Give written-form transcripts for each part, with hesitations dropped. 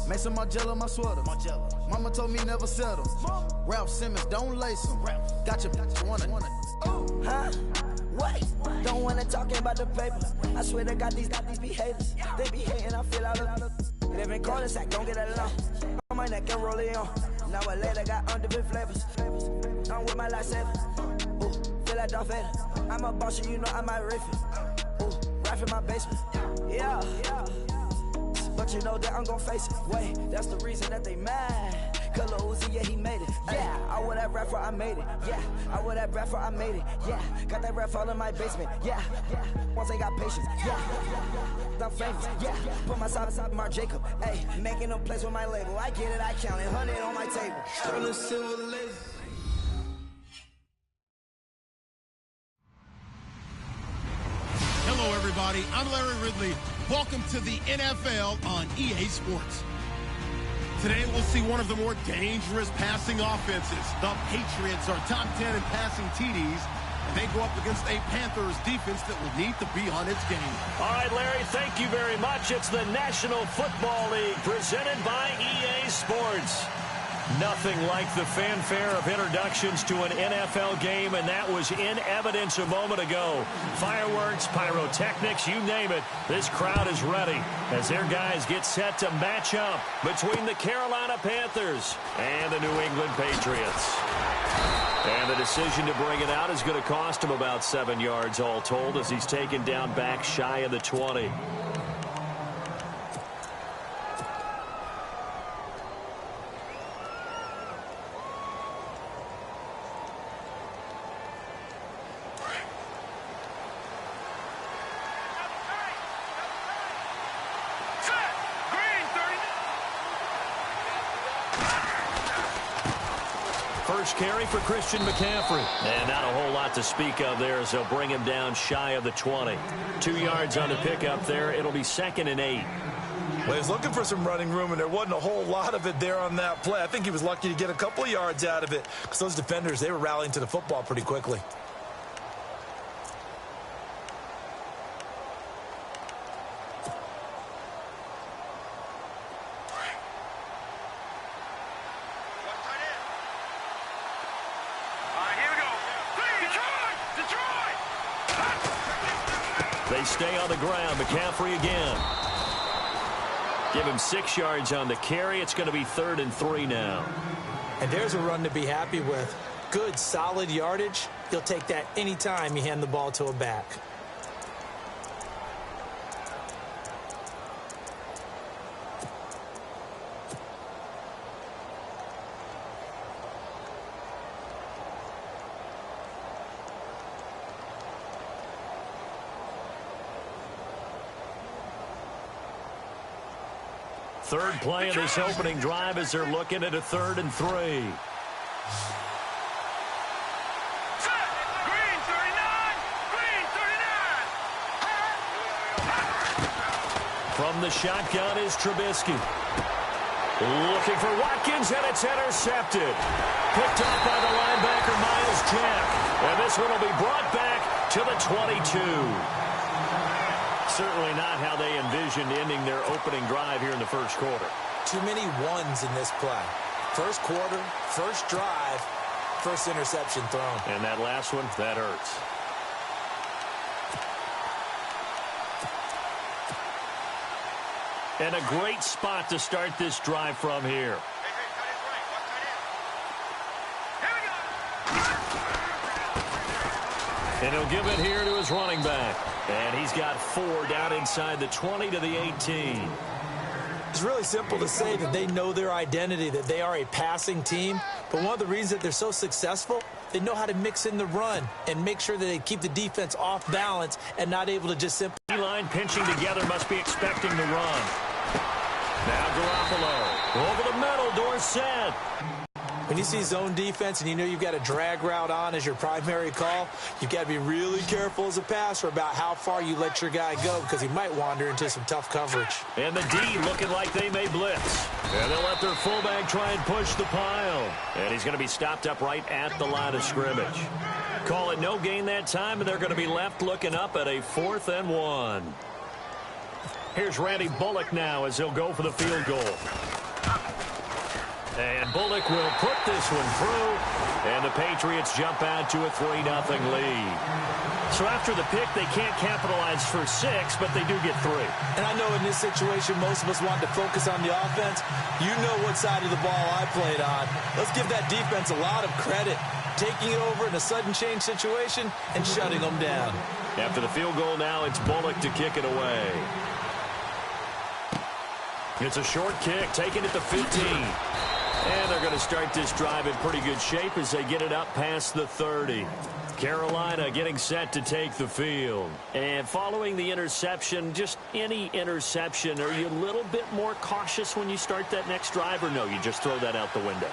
Mason Margiela, my sweater. Mama told me never settle. Ralph Simmons, don't lace him. Got your wanna. Huh? What? Don't wanna talk about the paper. I swear they got these be haters. They be hating, I feel out of live in corners, I don't get along. On my neck and roll it on. Now I later got underbit flavors. I'm with my lifesaver. Ooh, feel like Darth Vader. I'm a boss, you know I might riff it. Ooh, right in my basement. Yeah. But you know that I'm gon' face it. Wait, that's the reason that they mad. Color Uzi, yeah, he made it. Yeah, I wear that rap for I made it. Yeah, I wear that rap for I made it. Yeah, got that rap all in my basement. Yeah, once they got patience. Yeah, I'm famous. Yeah, put my side beside Mark Jacob. Hey, making them plays with my label. I get it, I count it. 100 on my table. Sterling silver laser. Hello, everybody. I'm Larry Ridley. Welcome to the NFL on EA Sports. Today, we'll see one of the more dangerous passing offenses. The Patriots are top 10 in passing TDs, and they go up against a Panthers defense that will need to be on its game. All right, Larry, thank you very much. It's the National Football League presented by EA Sports. Nothing like the fanfare of introductions to an NFL game, and that was in evidence a moment ago. Fireworks, pyrotechnics, you name it. This crowd is ready as their guys get set to match up between the Carolina Panthers and the New England Patriots. And the decision to bring it out is going to cost him about 7 yards all told as he's taken down back shy of the 20. First carry for Christian McCaffrey. And not a whole lot to speak of there as they'll bring him down shy of the 20. 2 yards on the pickup there. It'll be 2nd and 8. Well, he was looking for some running room, and there wasn't a whole lot of it there on that play. I think he was lucky to get a couple of yards out of it because those defenders, they were rallying to the football pretty quickly. They stay on the ground. McCaffrey again. Give him 6 yards on the carry. It's going to be 3rd and 3 now. And there's a run to be happy with. Good, solid yardage. You'll take that anytime you hand the ball to a back. Third play of this opening drive as they're looking at a 3rd and 3. From the shotgun is Trubisky. Looking for Watkins, and it's intercepted. Picked up by the linebacker, Miles Jack. And this one will be brought back to the 22. Certainly not how they envisioned ending their opening drive here in the first quarter. Too many ones in this play. First quarter, first drive, first interception thrown. And that last one, that hurts. And a great spot to start this drive from here. And he'll give it here to his running back. And he's got 4 down inside the 20 to the 18. It's really simple to say that they know their identity, that they are a passing team. But one of the reasons that they're so successful, they know how to mix in the run and make sure that they keep the defense off balance and not able to just simply. Line pinching together, must be expecting the run. Now Garoppolo. Over the middle, Dorsett. When you see zone defense and you know you've got a drag route on as your primary call, you've got to be really careful as a passer about how far you let your guy go because he might wander into some tough coverage. And the D looking like they may blitz. And they'll let their fullback try and push the pile. And he's going to be stopped up right at the line of scrimmage. Call it no gain that time, and they're going to be left looking up at a 4th and 1. Here's Randy Bullock now as he'll go for the field goal. And Bullock will put this one through, and the Patriots jump out to a 3-0 lead. So after the pick, they can't capitalize for 6, but they do get 3. And I know in this situation, most of us want to focus on the offense. You know what side of the ball I played on. Let's give that defense a lot of credit, taking it over in a sudden change situation and shutting them down. After the field goal now, it's Bullock to kick it away. It's a short kick, taking it to 15. And they're going to start this drive in pretty good shape as they get it up past the 30. Carolina getting set to take the field. And following the interception, just any interception, are you a little bit more cautious when you start that next drive, or no, you just throw that out the window?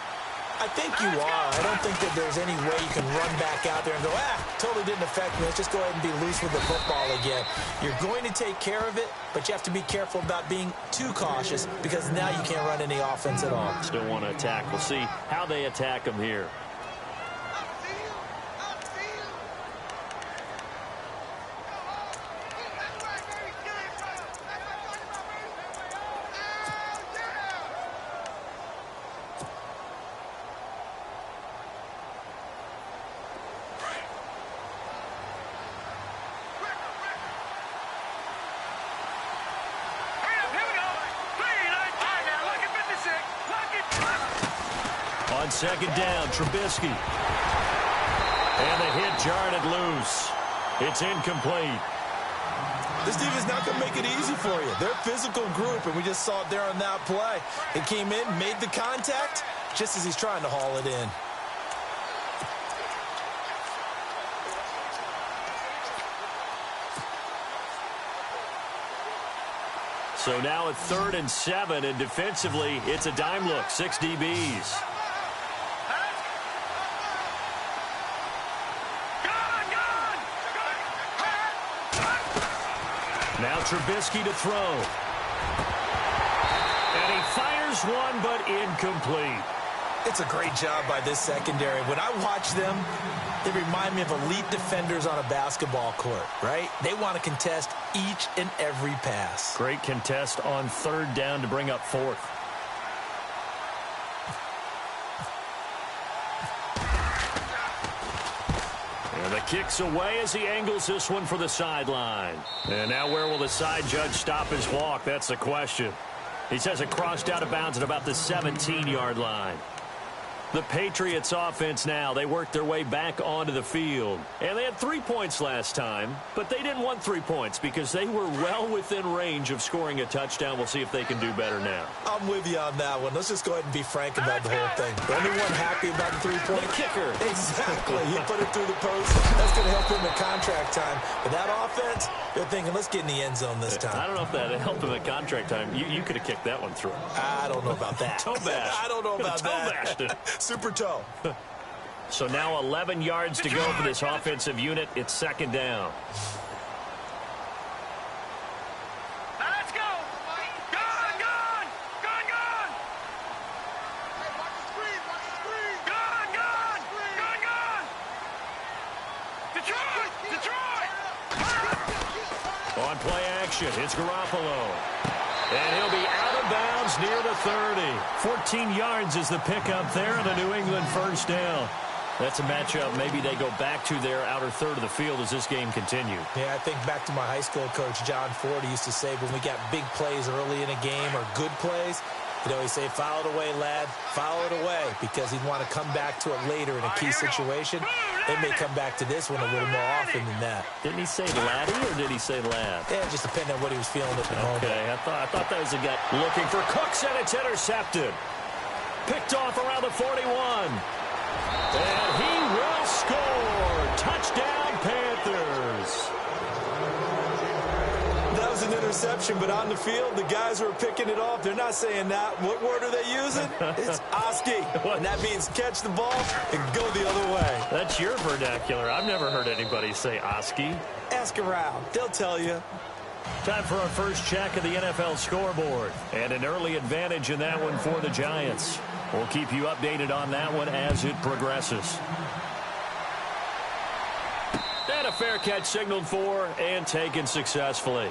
I think you are. I don't think that there's any way you can run back out there and go, totally didn't affect me. Let's just go ahead and be loose with the football again. You're going to take care of it, but you have to be careful about being too cautious because now you can't run any offense at all. Still want to attack. We'll see how they attack them here. On second down, Trubisky. And the hit jarred it loose. It's incomplete. This defense is not going to make it easy for you. They're a physical group, and we just saw it there on that play. It came in, made the contact, just as he's trying to haul it in. So now at 3rd and 7, and defensively, it's a dime look, 6 DBs. Now Trubisky to throw. And he fires one, but incomplete. It's a great job by this secondary. When I watch them, they remind me of elite defenders on a basketball court, right? They want to contest each and every pass. Great contest on 3rd down to bring up 4th. And the kick's away as he angles this one for the sideline. And now where will the side judge stop his walk? That's the question. He says it crossed out of bounds at about the 17-yard line. The Patriots offense now, they worked their way back onto the field. And they had 3 points last time, but they didn't want 3 points because they were well within range of scoring a touchdown. We'll see if they can do better now. I'm with you on that one. Let's just go ahead and be frank about the whole thing. The only one happy about the 3-point the kicker. Exactly. He put it through the post. That's going to help him in contract time. But that offense, they're thinking, let's get in the end zone this time. I don't know if that helped him at contract time. You could have kicked that one through. I don't know about that. Toe bash. I don't know about that. Toe bashed it. Super toe. So now 11 yards to go for this offensive unit. It's 2nd down. Now let's go. Gone, gone. Gone, gone. Hey, watch the screen. Watch the screen. Gone, gone. Gone, gone. Detroit. Detroit. On play action, it's Garoppolo. And he'll be out of bounds near the 30. 14 yards is the pickup there and a New England 1st down. That's a matchup maybe they go back to their outer 3rd of the field as this game continues. Yeah, I think back to my high school coach, John Ford. He used to say when we got big plays early in a game or good plays, he'd always say, foul it away, lad, foul it away, because he'd want to come back to it later in a key situation. They may come back to this one a little more often than that. Didn't he say laddie or did he say lad? Yeah, just depending on what he was feeling at the moment. Okay, I thought that was a guy looking for Cooks, and it's intercepted. Picked off around the 41. And he will score. Touchdown, Panthers. That was an interception, but on the field, the guys who are picking it off, they're not saying that. What word are they using? It's Oski. And that means catch the ball and go the other way. That's your vernacular. I've never heard anybody say Oski. Ask around. They'll tell you. Time for our first check of the NFL scoreboard. And an early advantage in that one for the Giants. We'll keep you updated on that one as it progresses. And a fair catch signaled for and taken successfully.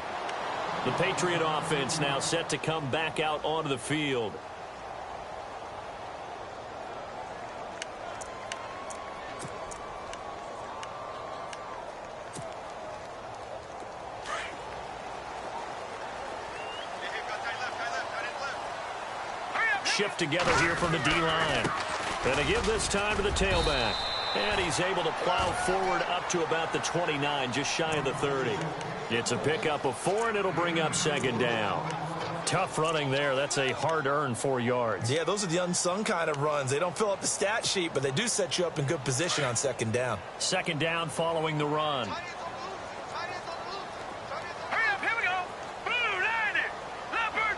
The Patriot offense now set to come back out onto the field. shift together here from the D-line. And they give this time to the tailback. And he's able to plow forward up to about the 29, just shy of the 30. It's a pickup of 4, and it'll bring up second down. Tough running there. That's a hard-earned 4 yards. Yeah, those are the unsung kind of runs. They don't fill up the stat sheet, but they do set you up in good position on second down. Second down following the run. Hurry up, here we go. Blue, line it. Leopard.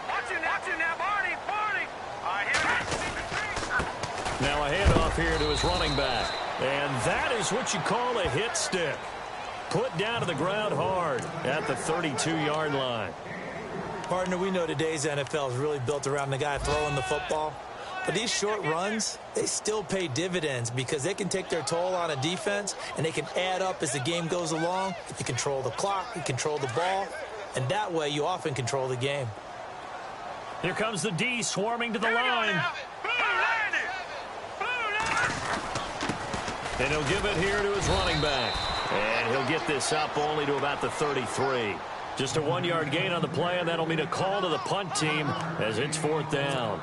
Watch it now, Barney. All right, here it is. Now a handoff here to his running back. And that is what you call a hit stick. Put down to the ground hard at the 32-yard line. Partner, we know today's NFL is really built around the guy throwing the football. But these short runs, they still pay dividends because they can take their toll on a defense, and they can add up as the game goes along. You control the clock, you control the ball, and that way you often control the game. Here comes the D swarming to the line. And he'll give it here to his running back. And he'll get this up only to about the 33. Just a 1-yard gain on the play, and that'll mean a call to the punt team as it's 4th down.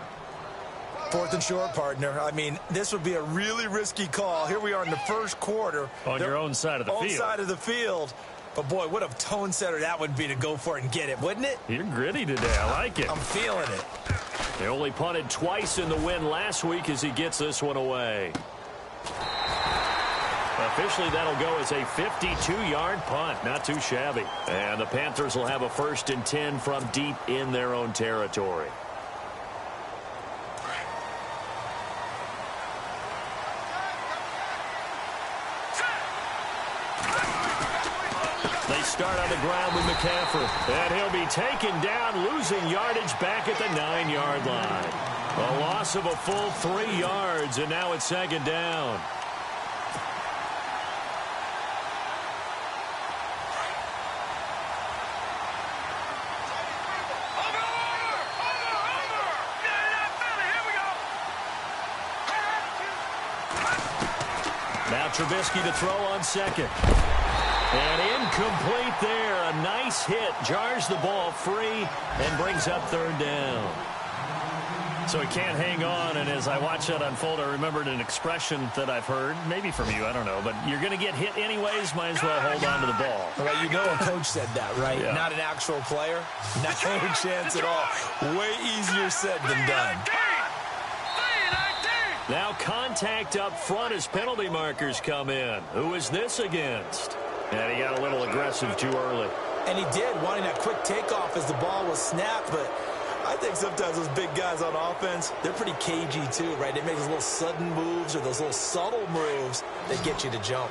4th and short, partner. I mean, this would be a really risky call. Here we are in the first quarter. On your own side of the field. Own side of the field. But, boy, what a tone setter that would be to go for it and get it, wouldn't it? You're gritty today. I like it. I'm feeling it. They only punted twice in the win last week as he gets this one away. Officially, that'll go as a 52-yard punt. Not too shabby. And the Panthers will have a 1st and 10 from deep in their own territory. They start on the ground with McCaffrey. And he'll be taken down, losing yardage back at the 9-yard line. A loss of a full 3 yards, and now it's second down. Now Trubisky to throw on second. And incomplete there. A nice hit. Jars the ball free and brings up 3rd down. So he can't hang on. And as I watch that unfold, I remembered an expression that I've heard, maybe from you, I don't know. But you're going to get hit anyways. Might as well hold on to the ball. Well, you know a coach said that, right? Yeah. Not an actual player. Not a chance at all. Way easier said than done. Now contact up front as penalty markers come in. Who is this against? And he got a little aggressive too early. And he did, wanting that quick takeoff as the ball was snapped. But I think sometimes those big guys on offense, they're pretty cagey too, right? They make those little sudden moves or those little subtle moves that get you to jump.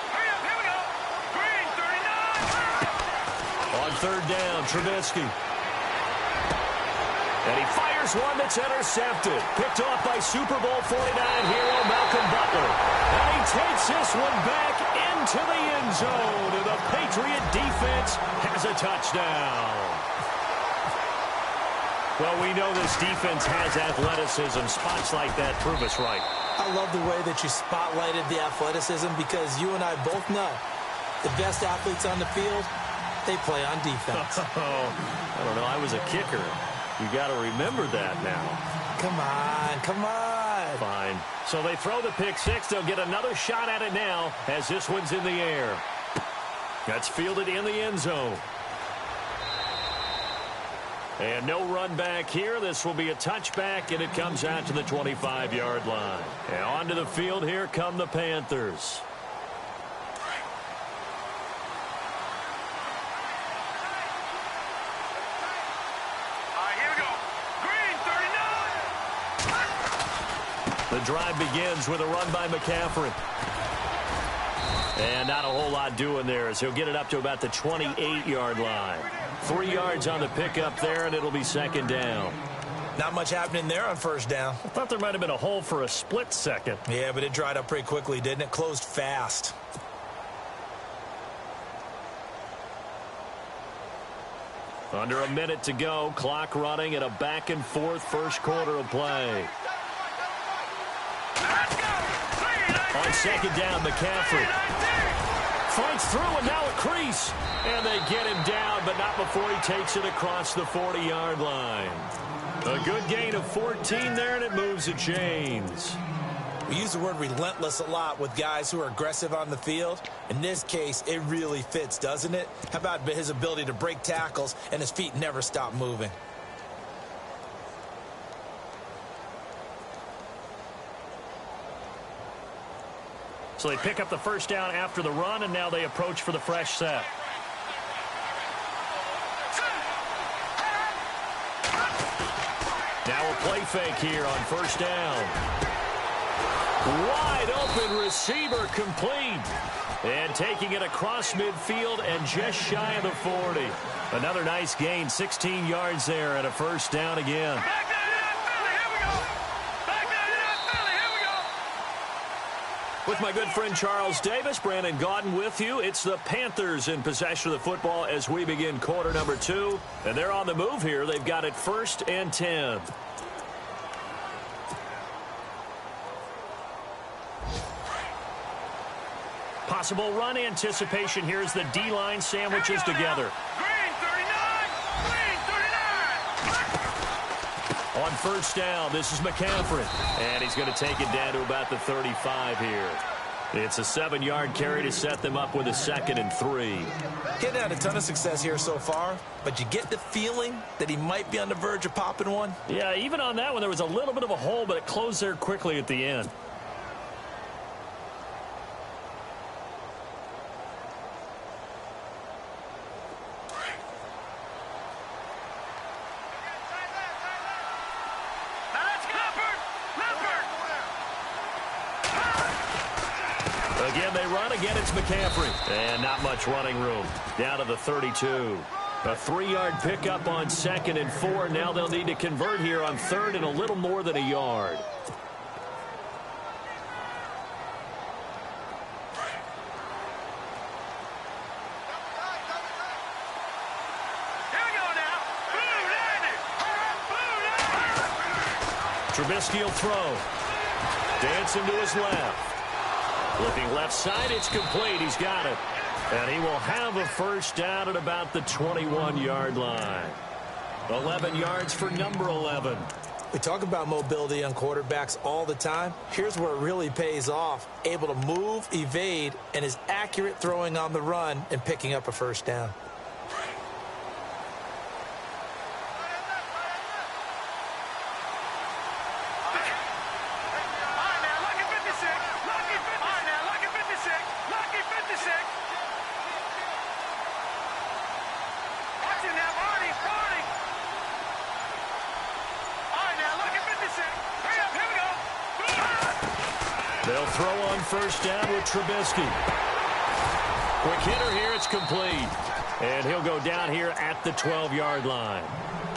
Hurry up, here we go. Green, 39. On 3rd down, Trubisky. And he fires one that's intercepted. Picked off by Super Bowl 49 hero Malcolm Butler. And he takes this one back into the end zone. And the Patriot defense has a touchdown. Well, we know this defense has athleticism. Spots like that prove us right. I love the way that you spotlighted the athleticism because you and I both know the best athletes on the field, they play on defense. I don't know. I was a kicker. You got to remember that now. Come on. Fine. So they throw the pick six. They'll get another shot at it now as this one's in the air. That's fielded in the end zone. And no run back here. This will be a touchback, and it comes out to the 25-yard line. And onto the field here come the Panthers. The drive begins with a run by McCaffrey. And not a whole lot doing there as he'll get it up to about the 28-yard line. 3 yards on the pickup there, and it'll be second down. Not much happening there on 1st down. I thought there might have been a hole for a split second. Yeah, but it dried up pretty quickly, didn't it? Closed fast. Under a minute to go. Clock running at a back-and-forth first quarter of play. On second down, McCaffrey. Fights through, and now a crease. And they get him down, but not before he takes it across the 40-yard line. A good gain of 14 there, and it moves the chains. We use the word relentless a lot with guys who are aggressive on the field. In this case, it really fits, doesn't it? How about his ability to break tackles and his feet never stop moving? So they pick up the first down after the run, and now they approach for the fresh set. Now a play fake here on first down. Wide open receiver complete. And taking it across midfield and just shy of the 40. Another nice gain, 16 yards there and a first down again. With my good friend Charles Davis, Brandon Gaudin with you. It's the Panthers in possession of the football as we begin quarter number 2. And they're on the move here. They've got it 1st and 10. Possible run anticipation. Here's the D-line sandwiches together. Green 39! Green 39! On first down, this is McCaffrey. And he's going to take it down to about the 35 here. It's a 7-yard carry to set them up with a 2nd and 3. He hasn't had a ton of success here so far, but you get the feeling that he might be on the verge of popping one. Yeah, even on that one, there was a little bit of a hole, but it closed there quickly at the end. Again, they run. Again, it's McCaffrey. And not much running room. Down to the 32. A 3-yard pickup on 2nd and 4. Now they'll need to convert here on 3rd and a little more than a yard. Trubisky will throw. Dancing to his left. Looking left side, it's complete. He's got it. And he will have a first down at about the 21-yard line. 11 yards for number 11. We talk about mobility on quarterbacks all the time. Here's where it really pays off. Able to move, evade, and is accurate throwing on the run and picking up a first down. They'll throw on first down with Trubisky. Quick hitter here, it's complete. And he'll go down here at the 12-yard line.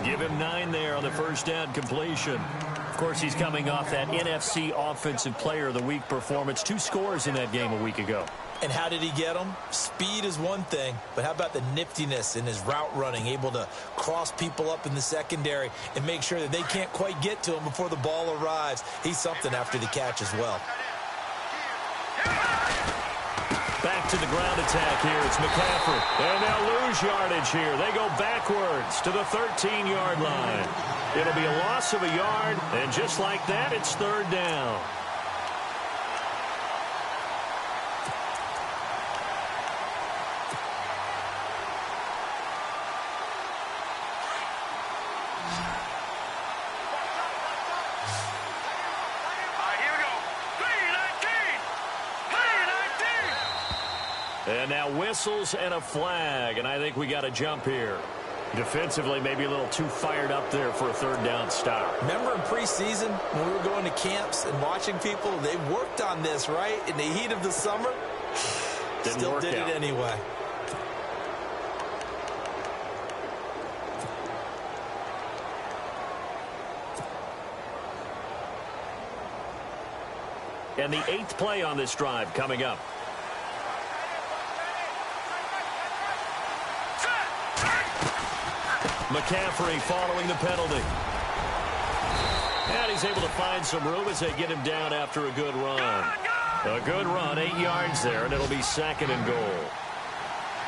Give him 9 there on the first down completion. Of course, he's coming off that NFC Offensive Player of the Week performance. 2 scores in that game a week ago. And how did he get them? Speed is one thing, but how about the niftiness in his route running, able to cross people up in the secondary and make sure that they can't quite get to him before the ball arrives. He's something after the catch as well. Back to the ground attack here. It's McCaffrey. And they'll lose yardage here. They go backwards to the 13-yard line. It'll be a loss of a yard, and just like that, it's 3rd down. And now whistles and a flag, and I think we got a jump here. Defensively, maybe a little too fired up there for a 3rd down stop. Remember in preseason when we were going to camps and watching people, they worked on this, right? In the heat of the summer, still did it anyway. And the 8th play on this drive coming up. McCaffrey following the penalty. And he's able to find some room as they get him down after a good run. A good run, 8 yards there, and it'll be 2nd and goal.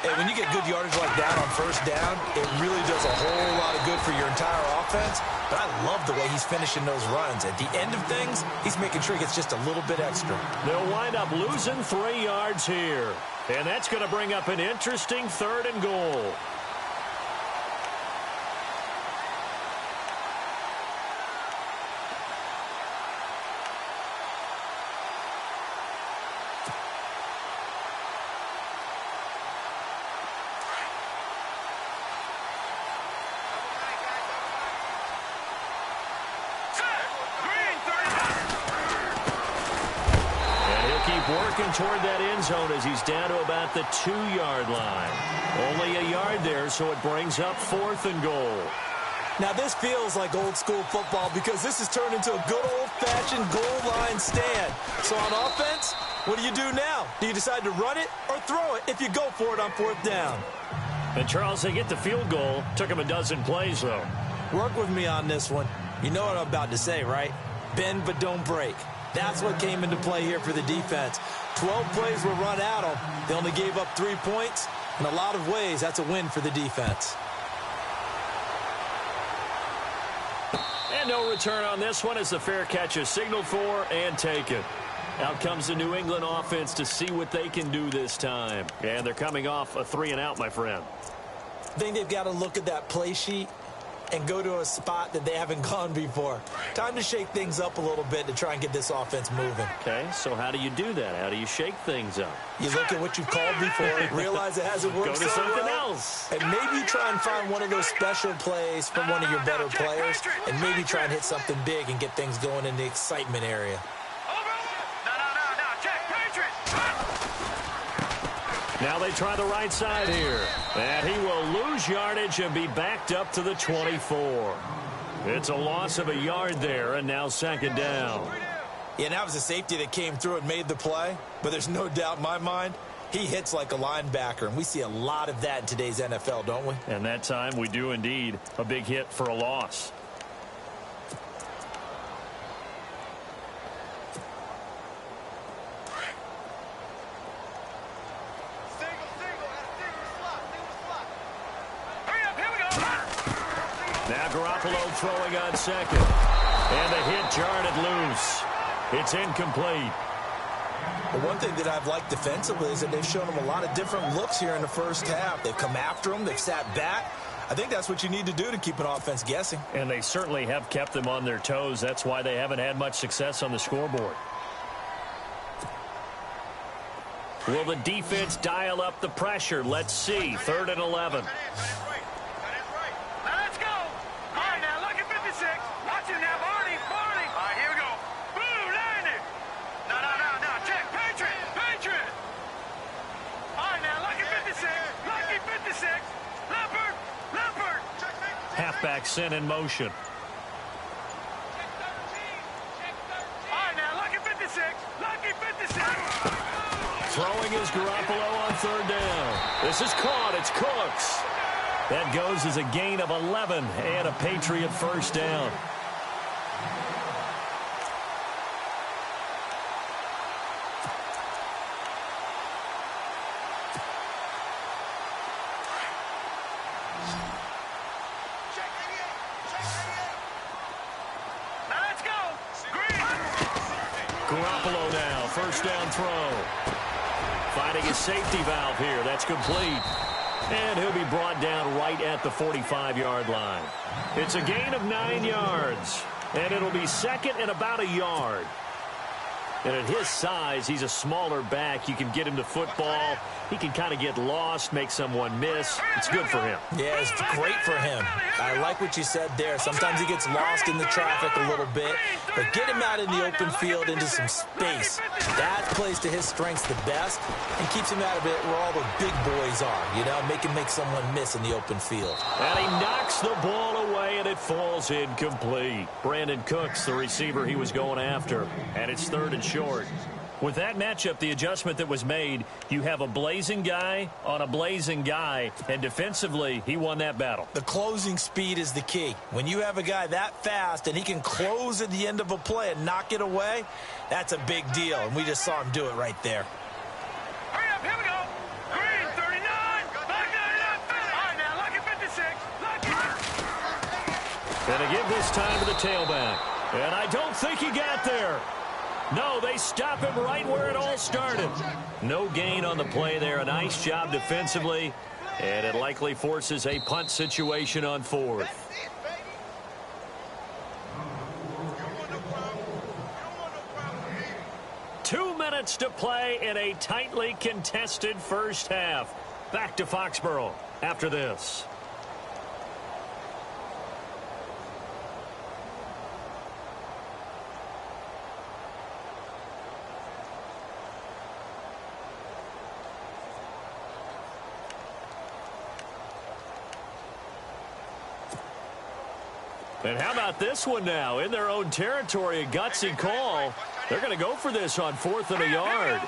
Hey, when you get good yardage like that on first down, it really does a whole lot of good for your entire offense. But I love the way he's finishing those runs. At the end of things, he's making sure he gets just a little bit extra. They'll wind up losing 3 yards here. And that's going to bring up an interesting 3rd and goal. Working toward that end zone as he's down to about the 2-yard line. Only a yard there, so it brings up 4th and goal. Now, this feels like old school football because this has turned into a good old-fashioned goal line stand. So on offense, what do you do now? Do you decide to run it or throw it if you go for it on 4th down? And, Charles, they get the field goal. Took him a dozen plays, though. Work with me on this one. You know what I'm about to say, right? Bend but don't break. That's what came into play here for the defense. 12 plays were run at them. They only gave up 3 points. In a lot of ways, that's a win for the defense. And no return on this one as the fair catch is signaled for and taken. Out comes the New England offense to see what they can do this time. And they're coming off a 3-and-out, my friend. I think they've got to look at that play sheet and go to a spot that they haven't gone before. Time to shake things up a little bit to try and get this offense moving. Okay, so how do you do that? How do you shake things up? You look at what you've called before, realize it hasn't worked Go to so something well, else. and maybe try and find one of those special plays from one of your better players, and maybe try and hit something big and get things going in the excitement area. Now they try the right side here. And he will lose yardage and be backed up to the 24. It's a loss of a yard there, and now 2nd down. Yeah, that was a safety that came through and made the play. But there's no doubt in my mind, he hits like a linebacker. And we see a lot of that in today's NFL, don't we? And that time we do indeed. A big hit for a loss. Now Garoppolo throwing on 2nd. And the hit jarred it loose. It's incomplete. Well, one thing that I've liked defensively is that they've shown him a lot of different looks here in the first half. They've come after him. They've sat back. I think that's what you need to do to keep an offense guessing. And they certainly have kept them on their toes. That's why they haven't had much success on the scoreboard. Will the defense dial up the pressure? Let's see. 3rd and 11. Halfback sent in motion. Throwing is Garoppolo on 3rd down. This is caught. It's Cooks. That goes as a gain of 11 and a Patriot 1st down. Garoppolo now, 1st down throw. Finding his safety valve here. That's complete. And he'll be brought down right at the 45-yard line. It's a gain of 9 yards. And it'll be 2nd and about a yard. And at his size, he's a smaller back. You can get him to football. He can kind of get lost, make someone miss. It's good for him. Yeah, it's great for him. I like what you said there. Sometimes he gets lost in the traffic a little bit, but get him out in the open field into some space. That plays to his strengths the best and keeps him out of it where all the big boys are, you know, make him make someone miss in the open field. And he knocks the ball away, and it falls incomplete. Brandon Cooks, the receiver he was going after, and it's 3rd and short. With that matchup, the adjustment that was made, you have a blazing guy on a blazing guy, and defensively, he won that battle. The closing speed is the key. When you have a guy that fast and he can close at the end of a play and knock it away, that's a big deal, and we just saw him do it right there. Hurry up, here we go. Green, 39. Back there, finish. All right, now, lucky 56. Lucky. Gonna give this time to the tailback. And I don't think he got there. No, they stop him right where it all started. No gain on the play there. A nice job defensively. And it likely forces a punt situation on fourth. Two minutes to play in a tightly contested first half. Back to Foxborough after this. And how about this one now? In their own territory, a gutsy call. They're going to go for this on 4th and a yard.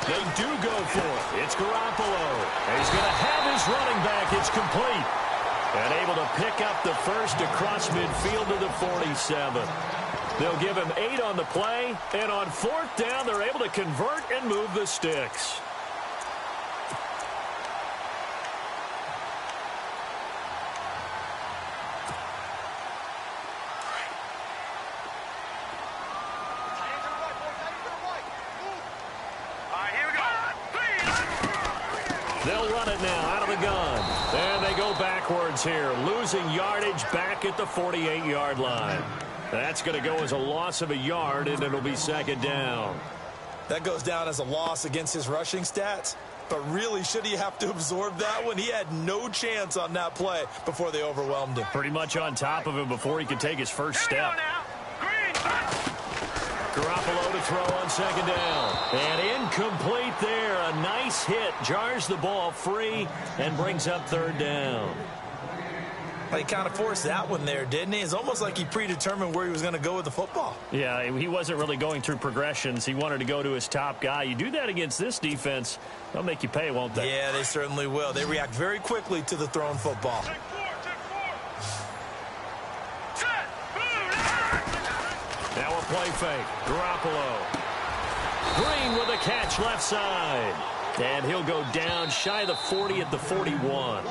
They do go for it. It's Garoppolo. And he's going to have his running back. It's complete. And able to pick up the first across midfield to the 47. They'll give him 8 on the play. And on 4th down, they're able to convert and move the sticks. They'll run it now out of the gun. And they go backwards here, losing yardage back at the 48-yard line. That's going to go as a loss of a yard, and it'll be 2nd down. That goes down as a loss against his rushing stats. But really, should he have to absorb that one? He had no chance on that play before they overwhelmed him. Pretty much on top of him before he could take his first step. Garoppolo to throw on 2nd down. And incomplete there. A nice hit. Jars the ball free and brings up 3rd down. He kind of forced that one there, didn't he? It's almost like he predetermined where he was going to go with the football. Yeah, he wasn't really going through progressions. He wanted to go to his top guy. You do that against this defense, they'll make you pay, won't they? Yeah, they certainly will. They react very quickly to the thrown football. Now a play fake. Garoppolo. Green with a catch left side. And he'll go down shy of the 40 at the 41.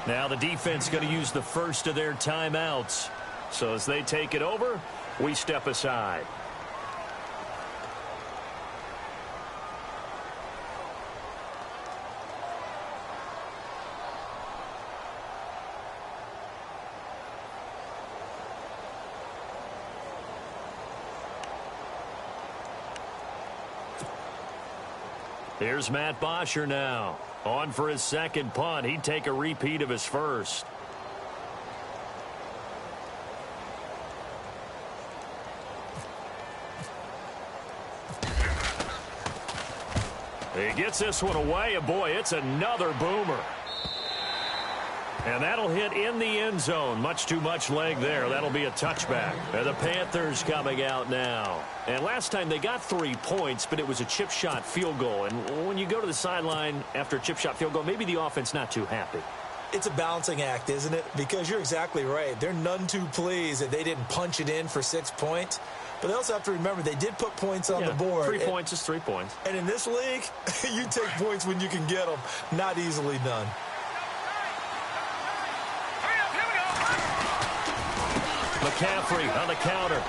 Now the defense going to use the first of their timeouts. So as they take it over, we step aside. Here's Matt Bosher now. On for his 2nd punt. He'd take a repeat of his first. He gets this one away, and boy, it's another boomer. And that'll hit in the end zone. Much too much leg there. That'll be a touchback. And the Panthers coming out now. And last time they got 3 points, but it was a chip shot field goal. And when you go to the sideline after a chip shot field goal, maybe the offense not too happy. It's a balancing act, isn't it? Because you're exactly right. They're none too pleased that they didn't punch it in for 6 points. But they also have to remember they did put points on the board. 3 points is 3 points. And in this league, you take points when you can get them. Not easily done. McCaffrey on the counter.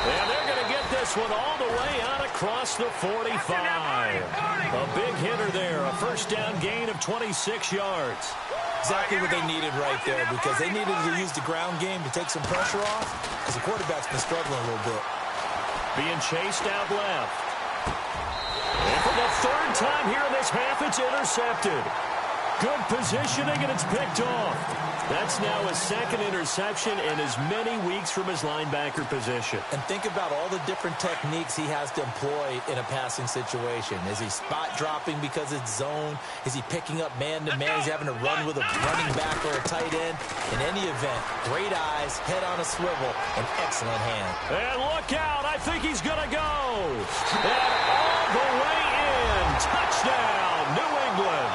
And they're going to get this one all the way out across the 45. A big hitter there. A first down gain of 26 yards. Exactly what they needed right there, because they needed to use the ground game to take some pressure off, because the quarterback's been struggling a little bit. Being chased out left. And for the 3rd time here in this half, it's intercepted. Good positioning, and it's picked off. That's now his second interception in as many weeks from his linebacker position. And think about all the different techniques he has to employ in a passing situation. Is he spot dropping because it's zone? Is he picking up man-to-man? Is he having to run with a running back or a tight end? In any event, great eyes, head on a swivel, and excellent hand. And look out. I think he's going to go. And all the way in. Touchdown, New England.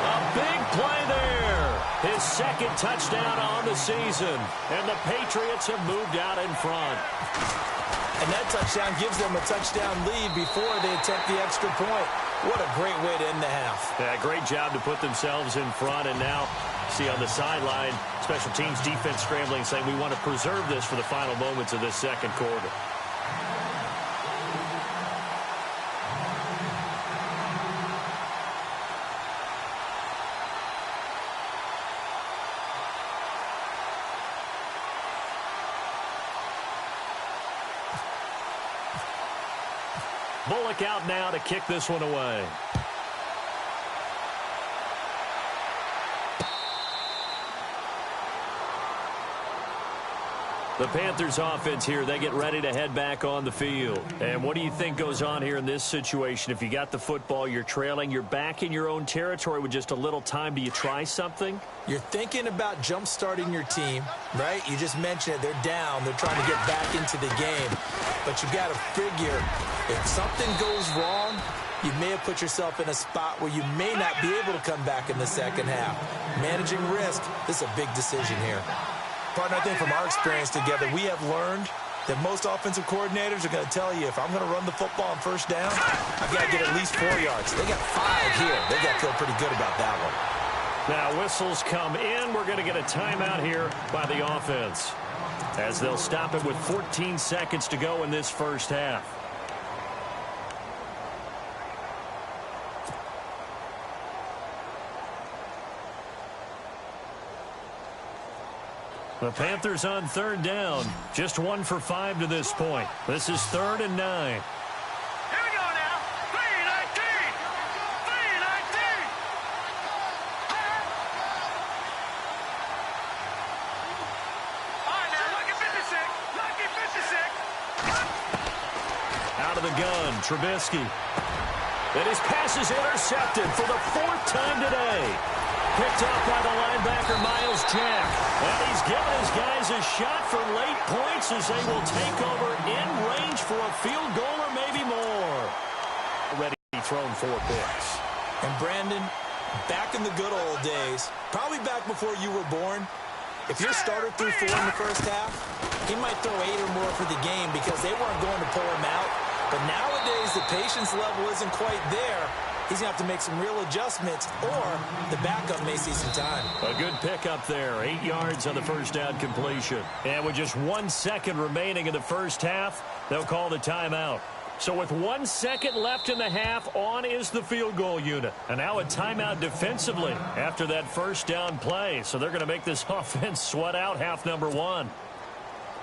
A big play there. His second touchdown on the season. And the Patriots have moved out in front. And that touchdown gives them a touchdown lead before they attempt the extra point. What a great way to end the half. Yeah, great job to put themselves in front. And now, see on the sideline, special teams defense scrambling, saying we want to preserve this for the final moments of this second quarter. Bullock out now to kick this one away. The Panthers offense here, they get ready to head back on the field. And what do you think goes on here in this situation? If you got the football, you're trailing, you're back in your own territory with just a little time. Do you try something? You're thinking about jump-starting your team, right? You just mentioned it. They're down. They're trying to get back into the game. But you got to figure, if something goes wrong, you may have put yourself in a spot where you may not be able to come back in the second half. Managing risk, this is a big decision here. Partner, I think from our experience together, we have learned that most offensive coordinators are going to tell you, if I'm going to run the football on first down, I've got to get at least 4 yards. They got 5 here. They got to feel pretty good about that one. Now whistles come in. We're going to get a timeout here by the offense, as they'll stop it with 14 seconds to go in this first half. The Panthers on third down. Just 1 for 5 to this point. This is 3rd and 9. Here we go now. 3-19. 3-19. All right, now, lucky 56. Lucky 56. Out of the gun, Trubisky. And his pass is intercepted for the 4th time today. Picked up by the linebacker, Miles Jack. And he's given his guys a shot for late points as they will take over in range for a field goal or maybe more. Already thrown 4 picks. And Brandon, back in the good old days, probably back before you were born, if your starter threw 4 in the first half, he might throw 8 or more for the game because they weren't going to pull him out. But nowadays, the patience level isn't quite there. He's going to have to make some real adjustments, or the backup may see some time. A good pickup there. 8 yards on the first down completion. And with just 1 second remaining in the first half, they'll call the timeout. So with 1 second left in the half, on is the field goal unit. And now a timeout defensively after that first down play. So they're going to make this offense sweat out half number 1.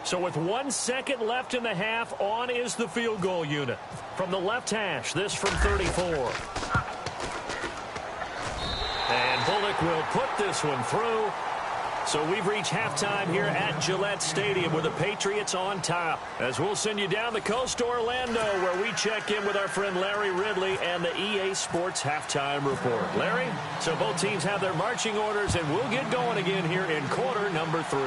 So with 1 second left in the half, on is the field goal unit. From the left hash, this from 34. And Bullock will put this one through. So we've reached halftime here at Gillette Stadium with the Patriots on top. As we'll send you down the coast to Orlando, where we check in with our friend Larry Ridley and the EA Sports Halftime Report. Larry, so both teams have their marching orders, and we'll get going again here in quarter number 3.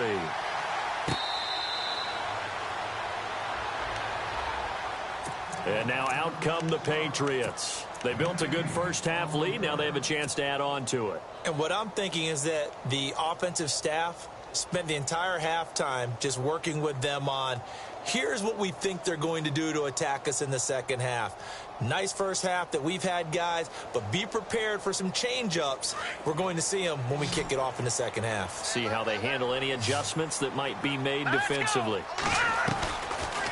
And now out come the Patriots. They built a good first half lead. Now they have a chance to add on to it. And what I'm thinking is that the offensive staff spent the entire halftime just working with them on, here's what we think they're going to do to attack us in the second half. Nice first half that we've had, guys, but be prepared for some change-ups. We're going to see them when we kick it off in the second half. See how they handle any adjustments that might be made defensively.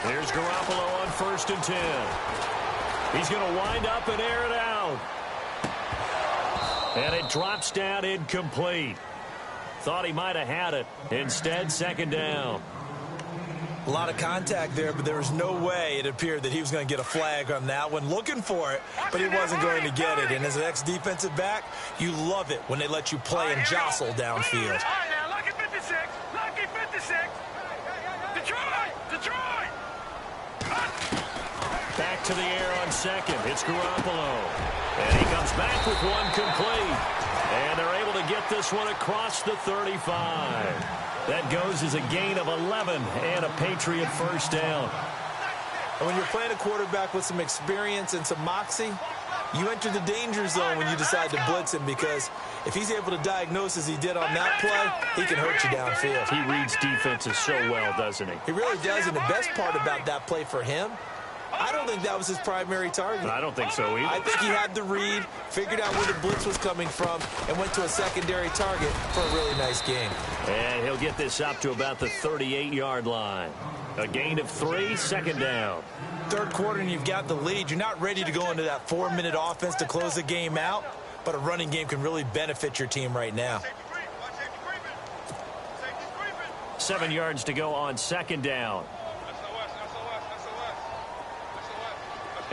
Here's Garoppolo on 1st and 10. He's going to wind up and air it out. And it drops down incomplete. Thought he might have had it. Instead, 2nd down. A lot of contact there, but there was no way it appeared that he was going to get a flag on that one. Looking for it, but he wasn't going to get it. And as an ex-defensive back, you love it when they let you play and jostle downfield. All right, now, lucky 56. Lucky 56. Detroit! Back to the air on second. It's Garoppolo. And he comes back with one complete. And they're able to get this one across the 35. That goes as a gain of 11 and a Patriot first down. And when you're playing a quarterback with some experience and some moxie, you enter the danger zone when you decide to blitz him, because if he's able to diagnose as he did on that play, he can hurt you downfield. He reads defenses so well, doesn't he? He really does, and the best part about that play for him, I don't think that was his primary target. I don't think so either. I think he had the read, figured out where the blitz was coming from, and went to a secondary target for a really nice game. And he'll get this up to about the 38-yard line. A gain of 3, second down. Third quarter, and you've got the lead. You're not ready to go into that 4-minute offense to close the game out, but a running game can really benefit your team right now. 7 yards to go on second down.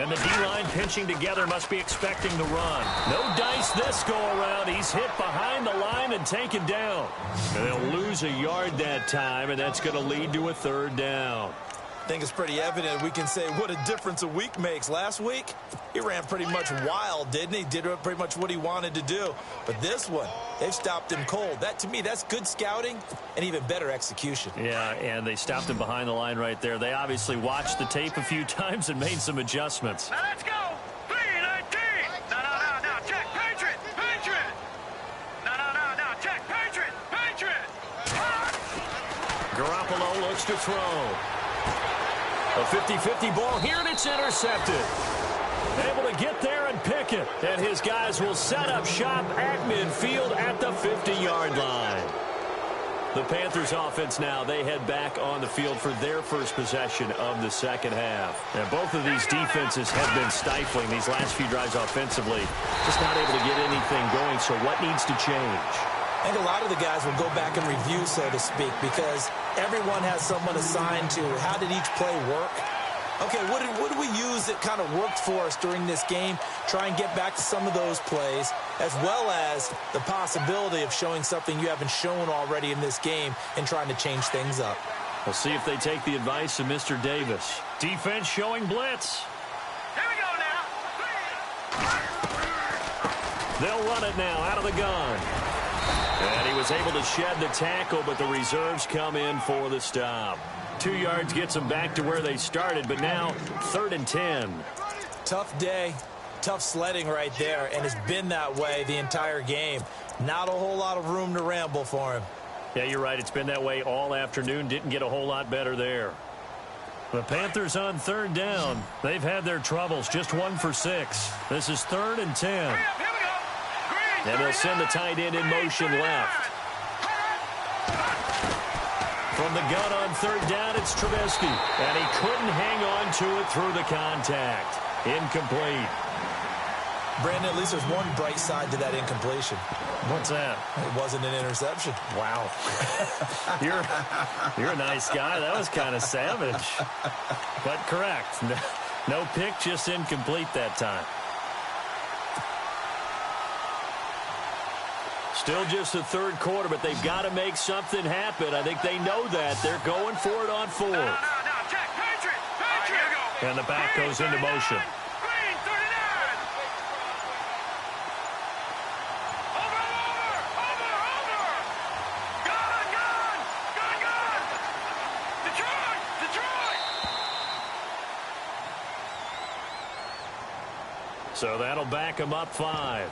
And the D-line pinching together, must be expecting the run. No dice this go-around. He's hit behind the line and taken down. And they'll lose a yard that time, and that's going to lead to a third down. I think it's pretty evident. We can say what a difference a week makes. Last week, he ran pretty much wild, didn't he? Did pretty much what he wanted to do. But this one, they've stopped him cold. That, to me, that's good scouting and even better execution. Yeah, and they stopped him behind the line right there. They obviously watched the tape a few times and made some adjustments. Now let's go. 319. No. Check. Patriot. No. Check. Patriot. Garoppolo looks to throw. A 50-50 ball here, and it's intercepted. Able to get there and pick it. And his guys will set up shop at midfield at the 50-yard line. The Panthers offense now, they head back on the field for their first possession of the second half. And both of these defenses have been stifling these last few drives offensively. Just not able to get anything going, so what needs to change? I think a lot of the guys will go back and review, so to speak, because everyone has someone assigned to how did each play work. Okay, what did we use that kind of worked for us during this game? Try and get back to some of those plays, as well as the possibility of showing something you haven't shown already in this game and trying to change things up. We'll see if they take the advice of Mr. Davis. Defense showing blitz. Here we go now. They'll run it now out of the gun. And he was able to shed the tackle, but the reserves come in for the stop. 2 yards gets them back to where they started, but now 3rd and 10. Tough day, tough sledding right there, and it's been that way the entire game. Not a whole lot of room to ramble for him. Yeah, you're right. It's been that way all afternoon. Didn't get a whole lot better there. The Panthers on 3rd down. They've had their troubles. Just 1 for 6. This is 3rd and 10. Here we go. And they'll send the tight end in motion left. From the gun on 3rd down, it's Trubisky. And he couldn't hang on to it through the contact. Incomplete. Brandon, at least there's one bright side to that incompletion. What's that? It wasn't an interception. Wow. You're a nice guy. That was kind of savage. But correct. No pick, just incomplete that time. Still just the 3rd quarter, but they've got to make something happen. I think they know that. They're going for it on 4th. No. Check. Patriot. And the back goes into motion. Green 39. Over. Gun. Detroit. So that'll back them up 5.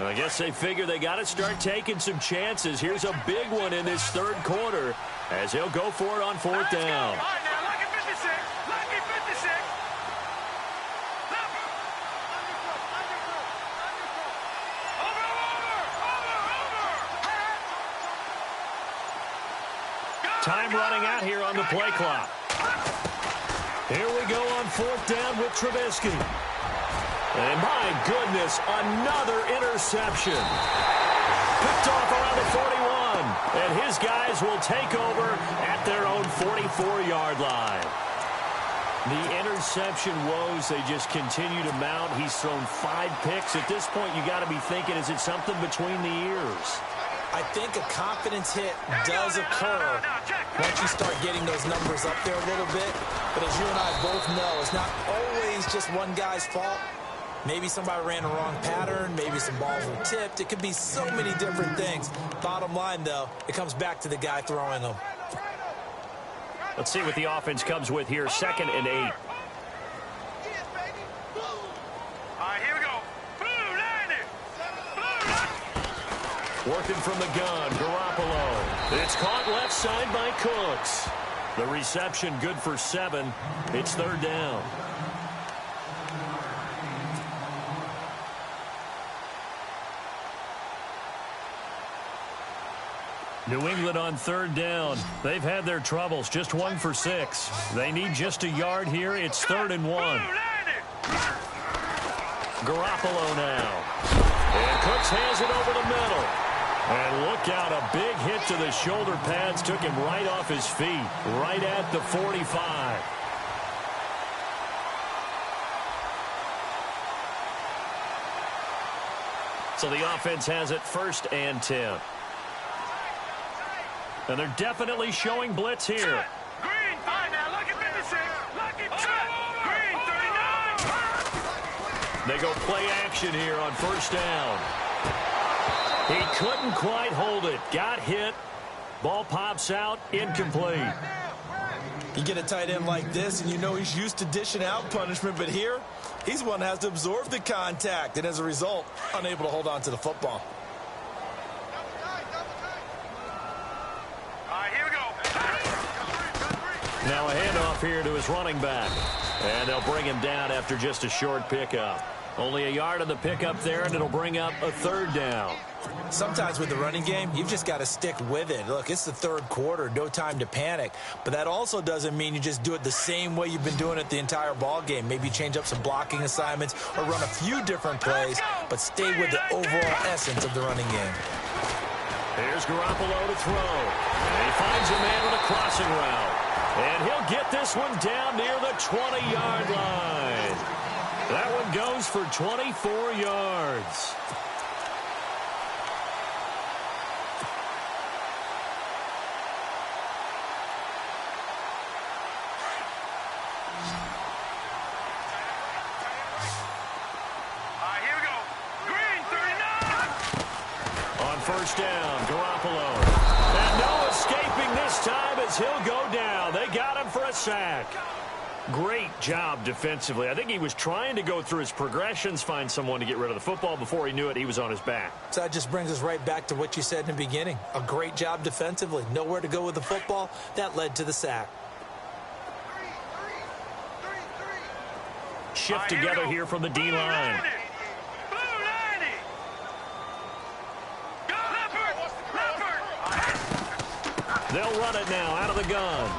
I guess they figure they got to start taking some chances. Here's a big one in this 3rd quarter as he'll go for it on 4th down. All right, now, lucky 56. Over. Time running out here on the play clock. Here we go on 4th down with Trubisky. And my goodness, another interception. Picked off around the 41. And his guys will take over at their own 44-yard line. The interception woes, they just continue to mount. He's thrown 5 picks. At this point, you got to be thinking, is it something between the ears? I think a confidence hit does occur once you start getting those numbers up there a little bit. But as you and I both know, it's not always just one guy's fault. Maybe somebody ran the wrong pattern. Maybe some balls were tipped. It could be so many different things. Bottom line, though, it comes back to the guy throwing them. Let's see what the offense comes with here. 2nd and 8. All right, here we go. Working from the gun, Garoppolo. It's caught left side by Cooks. The reception good for 7. It's 3rd down. New England on 3rd down. They've had their troubles. Just 1 for 6. They need just a yard here. It's 3rd and 1. Garoppolo now. And Cooks has it over the middle. And look out, a big hit to the shoulder pads. Took him right off his feet. Right at the 45. So the offense has it 1st and 10. And they're definitely showing blitz here. Green, fine now, look at 56. Look at Green 39. They go play action here on 1st down. He couldn't quite hold it. Got hit. Ball pops out. Incomplete. You get a tight end like this, and you know he's used to dishing out punishment, but here, he's one that has to absorb the contact, and as a result, unable to hold on to the football. All right, here we go. Now a handoff here to his running back. And they'll bring him down after just a short pickup. Only a yard on the pickup there, and it'll bring up a 3rd down. Sometimes with the running game, you've just got to stick with it. Look, it's the 3rd quarter, no time to panic. But that also doesn't mean you just do it the same way you've been doing it the entire ball game. Maybe change up some blocking assignments or run a few different plays, but stay with the overall essence of the running game. Here's Garoppolo to throw. And he finds a man with a crossing route. And he'll get this one down near the 20-yard line. That one goes for 24 yards. Here we go. Green 39. On 1st down, Garoppolo. And no escaping this time as he'll go down. They got him for a sack. Great job defensively. I think he was trying to go through his progressions, find someone to get rid of the football. Before he knew it, he was on his back. So that just brings us right back to what you said in the beginning. A great job defensively. Nowhere to go with the football. That led to the sack. Shift together here from the D-line. They'll run it now out of the gun.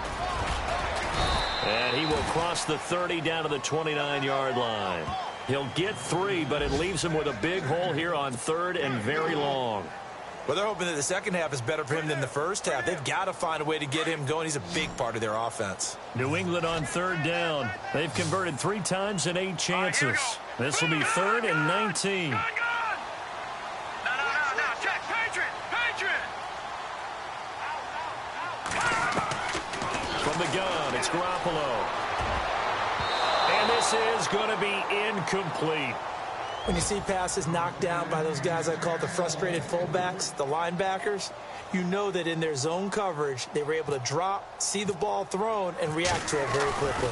And he will cross the 30 down to the 29-yard line. He'll get 3, but it leaves him with a big hole here on 3rd and very long. Well, they're hoping that the second half is better for him than the first half. They've got to find a way to get him going. He's a big part of their offense. New England on 3rd down. They've converted 3 times in 8 chances. This will be 3rd and 19. No, check, Patriot. From the gun, it's Garoppolo. And this is going to be incomplete. When you see passes knocked down by those guys I call the frustrated fullbacks, the linebackers, you know that in their zone coverage, they were able to drop, see the ball thrown, and react to it very quickly.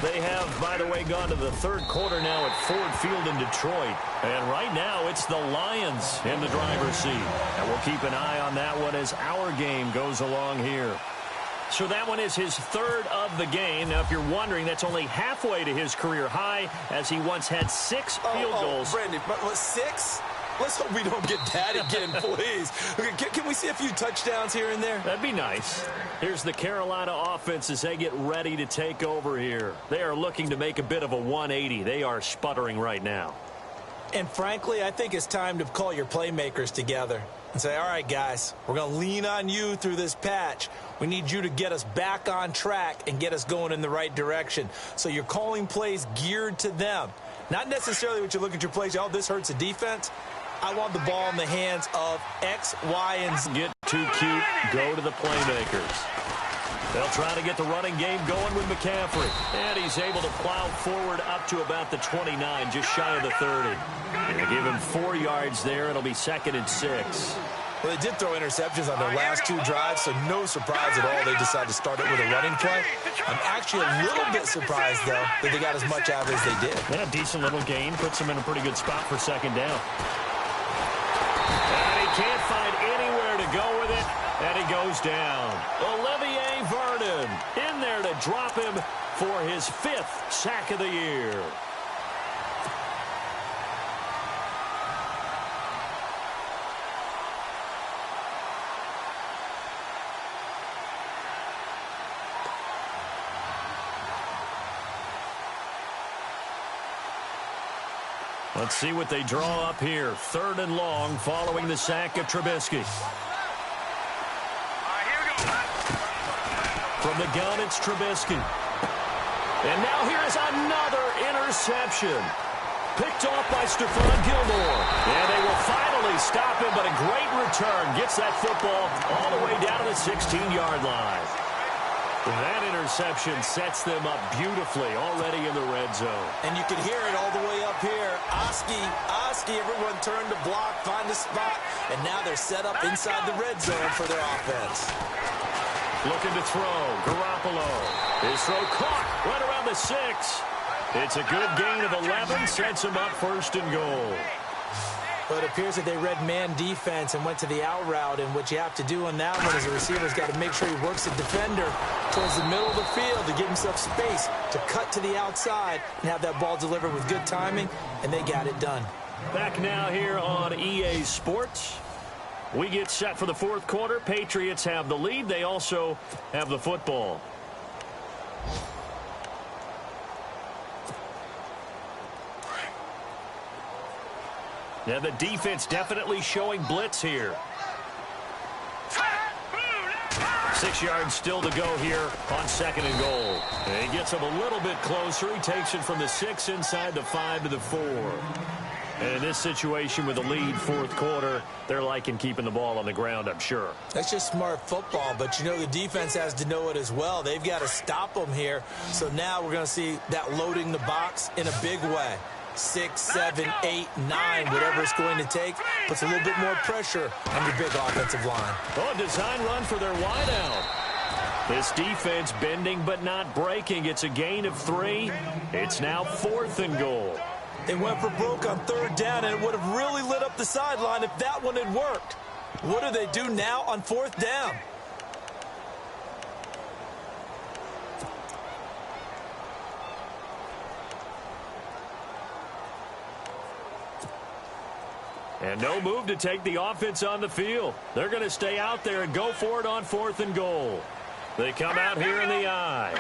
They have, by the way, gone to the 3rd quarter now at Ford Field in Detroit. And right now, it's the Lions in the driver's seat. And we'll keep an eye on that one as our game goes along here. So that one is his 3rd of the game. Now, if you're wondering, that's only halfway to his career high, as he once had 6 field goals. Brandon, but 6? Let's hope we don't get that again, please. Okay, can we see a few touchdowns here and there? That'd be nice. Here's the Carolina offense as they get ready to take over here. They are looking to make a bit of a 180. They are sputtering right now. And frankly, I think it's time to call your playmakers together and say, all right, guys, we're going to lean on you through this patch. We need you to get us back on track and get us going in the right direction. So you're calling plays geared to them. Not necessarily what you look at your plays, oh, this hurts the defense. I want the ball in the hands of X, Y, and Z. Get too cute, go to the playmakers. They'll try to get the running game going with McCaffrey. And he's able to plow forward up to about the 29, just shy of the 30. They give him 4 yards there. It'll be 2nd and 6. Well, they did throw interceptions on their last 2 drives, so no surprise at all they decided to start it with a running play. I'm actually a little bit surprised, though, that they got as much out of it as they did. And a decent little gain puts them in a pretty good spot for 2nd down. And he can't find anywhere to go with it, and he goes down. Olivier Vernon in there to drop him for his 5th sack of the year. Let's see what they draw up here. 3rd and long following the sack of Trubisky. From the gun, it's Trubisky. And now here is another interception. Picked off by Stephon Gilmore. And they will finally stop him, but a great return. Gets that football all the way down to the 16-yard line. That interception sets them up beautifully already in the red zone. And you can hear it all the way up here. Oski, everyone turned to block, find a spot, and now they're set up inside the red zone for their offense. Looking to throw. Garoppolo. His throw caught right around the 6. It's a good gain of 11. Sets him up 1st and goal. But it appears that they read man defense and went to the out route. And what you have to do on that one is the receiver's got to make sure he works the defender towards the middle of the field to give himself space to cut to the outside and have that ball delivered with good timing. And they got it done. Back now here on EA Sports. We get set for the 4th quarter. Patriots have the lead. They also have the football. Now the defense definitely showing blitz here. 6 yards still to go here on 2nd and goal. And he gets him a little bit closer. He takes it from the 6 inside the 5 to the 4. And in this situation with the lead 4th quarter, they're liking keeping the ball on the ground, I'm sure. That's just smart football, but you know the defense has to know it as well. They've got to stop them here. So now we're going to see that loading the box in a big way. 6, 7, 8, 9, whatever it's going to take, puts a little bit more pressure on your big offensive line. Oh, a design run for their wideout. This defense bending but not breaking. It's a gain of 3. It's now 4th and goal. They went for broke on 3rd down, and it would have really lit up the sideline if that one had worked. What do they do now on 4th down? And no move to take the offense on the field. They're going to stay out there and go for it on 4th and goal. They come out here in the eye.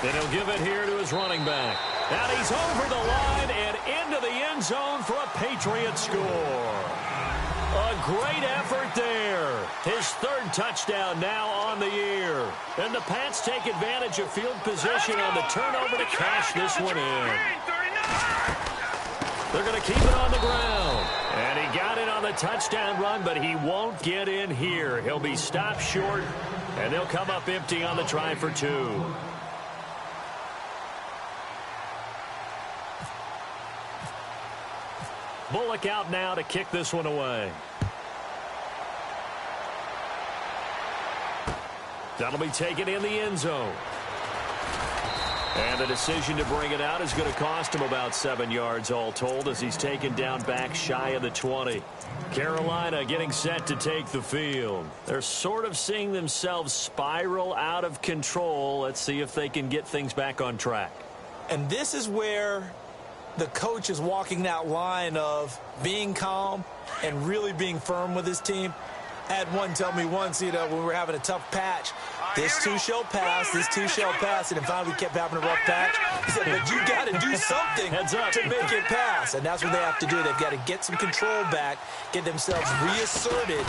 Then he'll give it here to his running back. And he's over the line and into the end zone for a Patriot score. A great effort there. His 3rd touchdown now on the year. And the Pats take advantage of field position on the turnover to cash this one in. They're going to keep it on the ground. And he got it on the touchdown run, but he won't get in here. He'll be stopped short, and they'll come up empty on the try for 2. Bullock out now to kick this one away. That'll be taken in the end zone. And the decision to bring it out is going to cost him about 7 yards all told as he's taken down back shy of the 20. Carolina getting set to take the field. They're sort of seeing themselves spiral out of control. Let's see if they can get things back on track. And this is where the coach is walking that line of being calm and really being firm with his team. I had one tell me once, when we were having a tough patch, this too shall pass, this too shall pass, and finally we kept having a rough patch. He said, but you got to do something to make it pass, and that's what they have to do. They've got to get some control back, get themselves reasserted,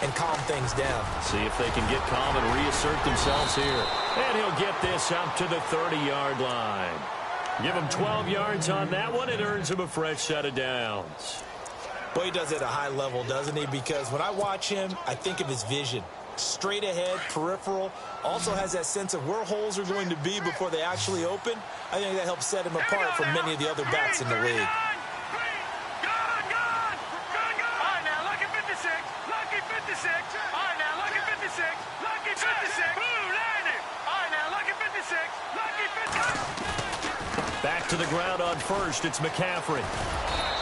and calm things down. See if they can get calm and reassert themselves here. And he'll get this up to the 30-yard line. Give him 12 yards on that one. It earns him a fresh set of downs. Well, he does it at a high level, doesn't he? Because when I watch him, I think of his vision. Straight ahead, peripheral, also has that sense of where holes are going to be before they actually open. I think that helps set him apart from many of the other backs in the league. Back to the ground on first, it's McCaffrey.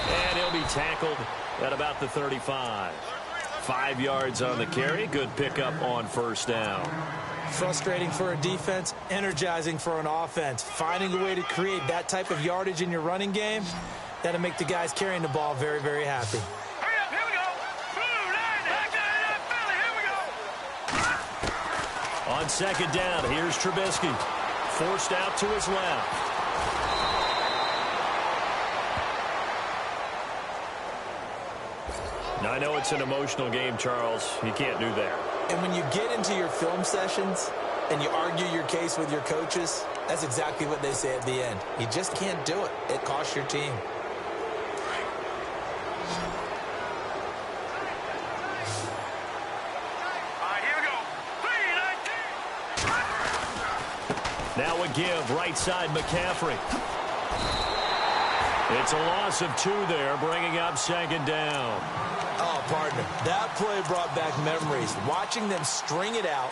And he'll be tackled at about the 35. 5 yards on the carry. Good pickup on first down. Frustrating for a defense, energizing for an offense. Finding a way to create that type of yardage in your running game, that'll make the guys carrying the ball very, very happy. On second down, here's Trubisky. Forced out to his left. Now, I know it's an emotional game, Charles. You can't do that. And when you get into your film sessions and you argue your case with your coaches, that's exactly what they say at the end. You just can't do it. It costs your team. Now a give, right side McCaffrey. It's a loss of 2 there, bringing up second down. Oh, partner, that play brought back memories. Watching them string it out,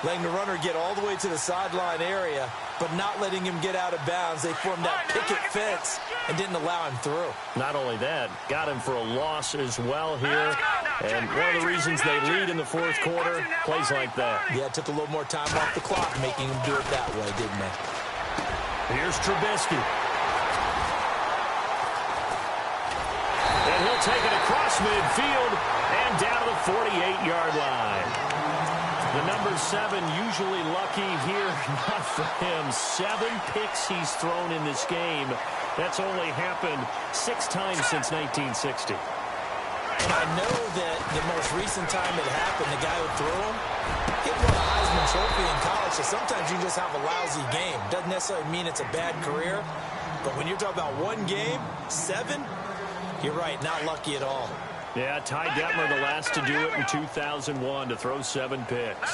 letting the runner get all the way to the sideline area, but not letting him get out of bounds. They formed that picket fence and didn't allow him through. Not only that, got him for a loss as well here. And one of the reasons they lead in the fourth quarter, plays like that. Yeah, it took a little more time off the clock, making him do it that way, didn't they? Here's Trubisky. And he'll take it across midfield and down to the 48-yard line. The number 7 usually lucky here, not for him. 7 picks he's thrown in this game. That's only happened 6 times since 1960. And I know that the most recent time it happened, the guy who threw him, he won a Heisman Trophy in college, so sometimes you just have a lousy game. Doesn't necessarily mean it's a bad career, but when you're talking about one game, 7, you're right, not lucky at all. Yeah, Ty Detmer, the last to do it in 2001, to throw 7 picks.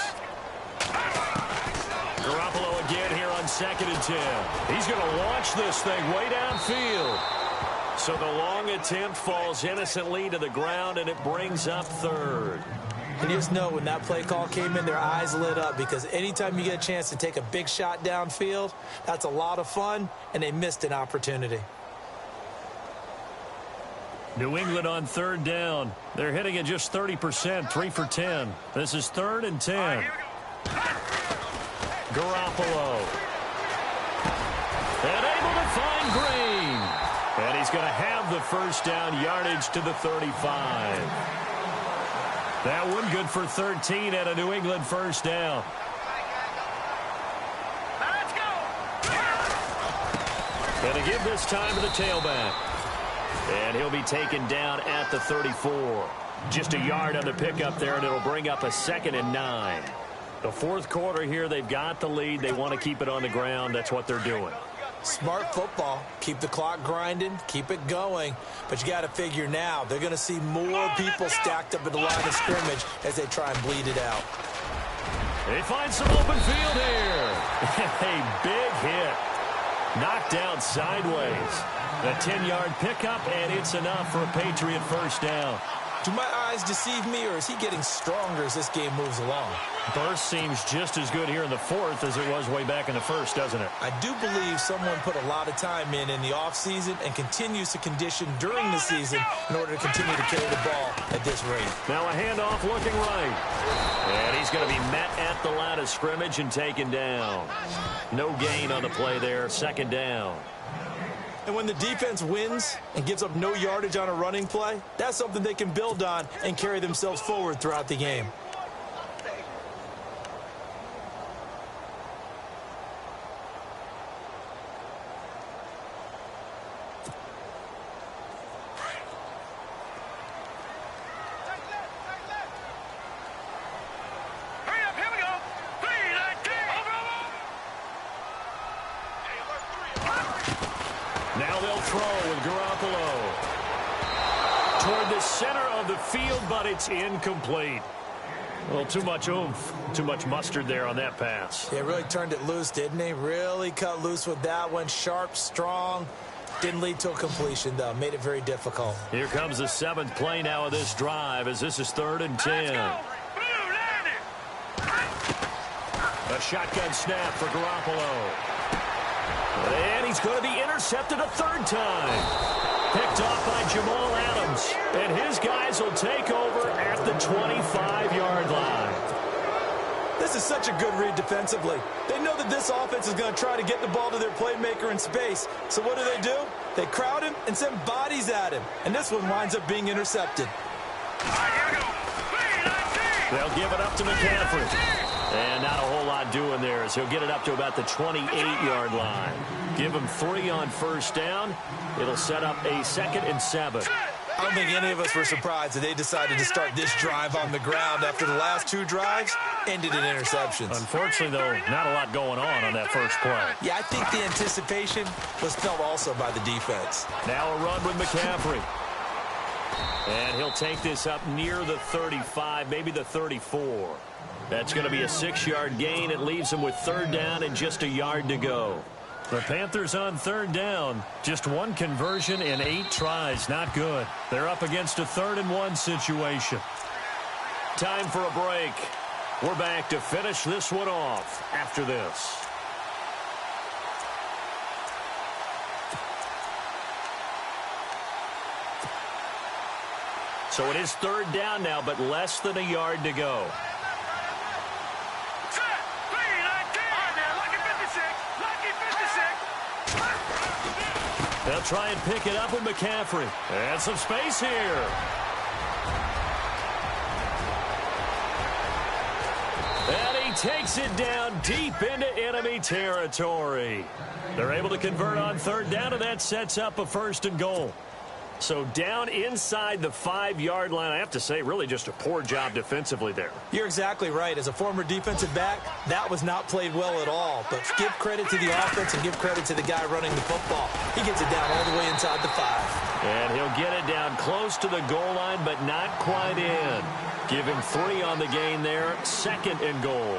Garoppolo again here on 2nd and 10. He's going to launch this thing way downfield. So the long attempt falls innocently to the ground, and it brings up 3rd. And you just know when that play call came in, their eyes lit up, because anytime you get a chance to take a big shot downfield, that's a lot of fun, and they missed an opportunity. New England on 3rd down. They're hitting at just 30%, 3 for 10. This is 3rd and 10. Garoppolo. And able to find Green. And he's going to have the first down yardage to the 35. That one good for 13 at a New England first down. Let's go. And to give this time to the tailback. And he'll be taken down at the 34. Just a yard on the pickup there, and it'll bring up a 2nd and 9. The fourth quarter here, they've got the lead. They want to keep it on the ground. That's what they're doing. Smart football. Keep the clock grinding. Keep it going. But you got to figure now, they're going to see more people stacked up at the line of scrimmage as they try and bleed it out. They find some open field here. A big hit. Knocked down sideways. A 10-yard pickup, and it's enough for a Patriot first down. To my eyes deceive me, or is he getting stronger as this game moves along? Burst seems just as good here in the fourth as it was way back in the first, doesn't it? I do believe someone put a lot of time in the offseason and continues to condition during the season in order to continue to carry the ball at this rate. Now a handoff looking right. And he's going to be met at the line of scrimmage and taken down. No gain on the play there, second down. And when the defense wins and gives up no yardage on a running play, that's something they can build on and carry themselves forward throughout the game. Now they'll throw with Garoppolo. Toward the center of the field, but it's incomplete. Well, too much oomph, too much mustard there on that pass. They really turned it loose, didn't they? Really cut loose with that one. Sharp, strong. Didn't lead to a completion, though. Made it very difficult. Here comes the seventh play now of this drive as this is 3rd and 10. A shotgun snap for Garoppolo. And he's going to be intercepted a 3rd time. Picked off by Jamal Adams. And his guys will take over at the 25-yard line. This is such a good read defensively. They know that this offense is going to try to get the ball to their playmaker in space. So what do? They crowd him and send bodies at him. And this one winds up being intercepted. They'll give it up to McCaffrey. And not a whole lot doing there as he'll get it up to about the 28-yard line. Give him 3 on first down. It'll set up a 2nd and 7. I don't think any of us were surprised that they decided to start this drive on the ground after the last 2 drives ended in interceptions. Unfortunately, though, not a lot going on that first play. Yeah, I think the anticipation was felt also by the defense. Now a run with McCaffrey. And he'll take this up near the 35, maybe the 34. That's going to be a 6-yard gain. It leaves him with 3rd down and just a yard to go. The Panthers on 3rd down. Just 1 conversion in 8 tries. Not good. They're up against a 3rd and 1 situation. Time for a break. We're back to finish this one off after this. So it is 3rd down now, but less than a yard to go. They'll try and pick it up with McCaffrey. And some space here. And he takes it down deep into enemy territory. They're able to convert on 3rd down, and that sets up a 1st and goal. So down inside the 5-yard line, I have to say, really just a poor job defensively there. You're exactly right. As a former defensive back, that was not played well at all. But give credit to the offense and give credit to the guy running the football. He gets it down all the way inside the 5. And he'll get it down close to the goal line, but not quite in. Give him 3 on the gain there, 2nd and goal.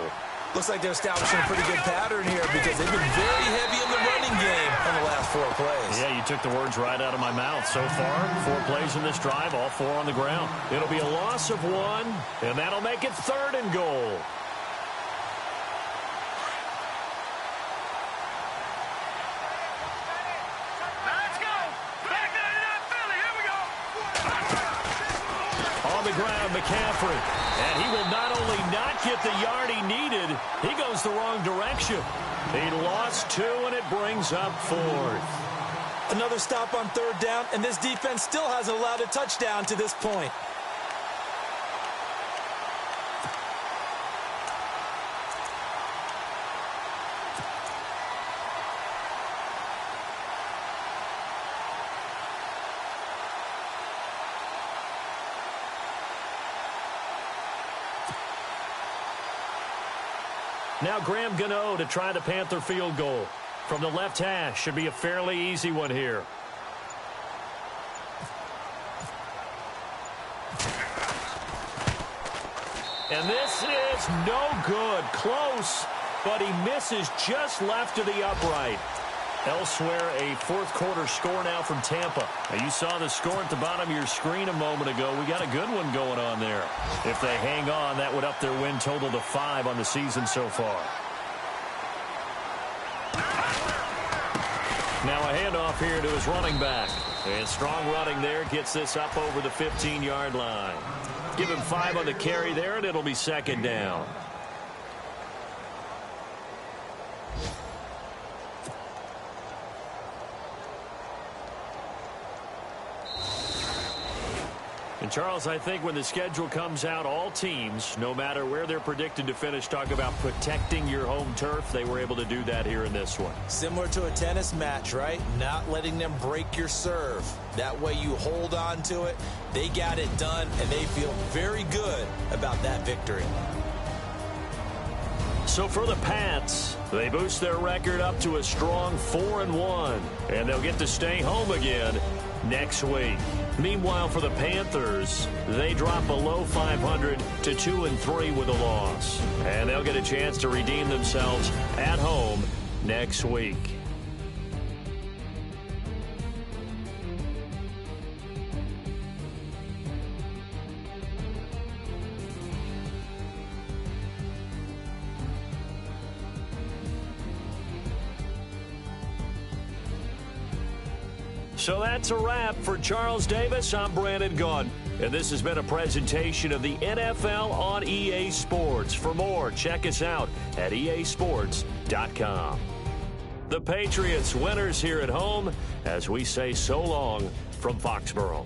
Looks like they're establishing a pretty good pattern here because they've been very heavy in the running game on the last 4 plays. Yeah, you took the words right out of my mouth. So far, 4 plays in this drive, all 4 on the ground. It'll be a loss of 1, and that'll make it 3rd and goal. Let's go! Back to Philly, here we go! On the ground, McCaffrey. And he will not only not get the yard he needed, he goes the wrong direction. He lost 2, and it brings up 4th. Another stop on 3rd down, and this defense still hasn't allowed a touchdown to this point. Now Graham Gano to try the Panther field goal. From the left hash, should be a fairly easy one here. And this is no good. Close, but he misses just left of the upright. Elsewhere, a fourth-quarter score now from Tampa. Now, you saw the score at the bottom of your screen a moment ago. We got a good one going on there. If they hang on, that would up their win total to 5 on the season so far. Now a handoff here to his running back. And strong running there gets this up over the 15-yard line. Give him 5 on the carry there, and it'll be second down. And, Charles, I think when the schedule comes out, all teams, no matter where they're predicted to finish, talk about protecting your home turf. They were able to do that here in this one. Similar to a tennis match, right? Not letting them break your serve. That way you hold on to it. They got it done, and they feel very good about that victory. So for the Pats, they boost their record up to a strong 4-1, and they'll get to stay home again next week. Meanwhile, for the Panthers, they drop below 500 to 2-3 with a loss, and they'll get a chance to redeem themselves at home next week. So that's a wrap for Charles Davis. I'm Brandon Gaudin, and this has been a presentation of the NFL on EA Sports. For more, check us out at easports.com. The Patriots winners here at home as we say so long from Foxborough.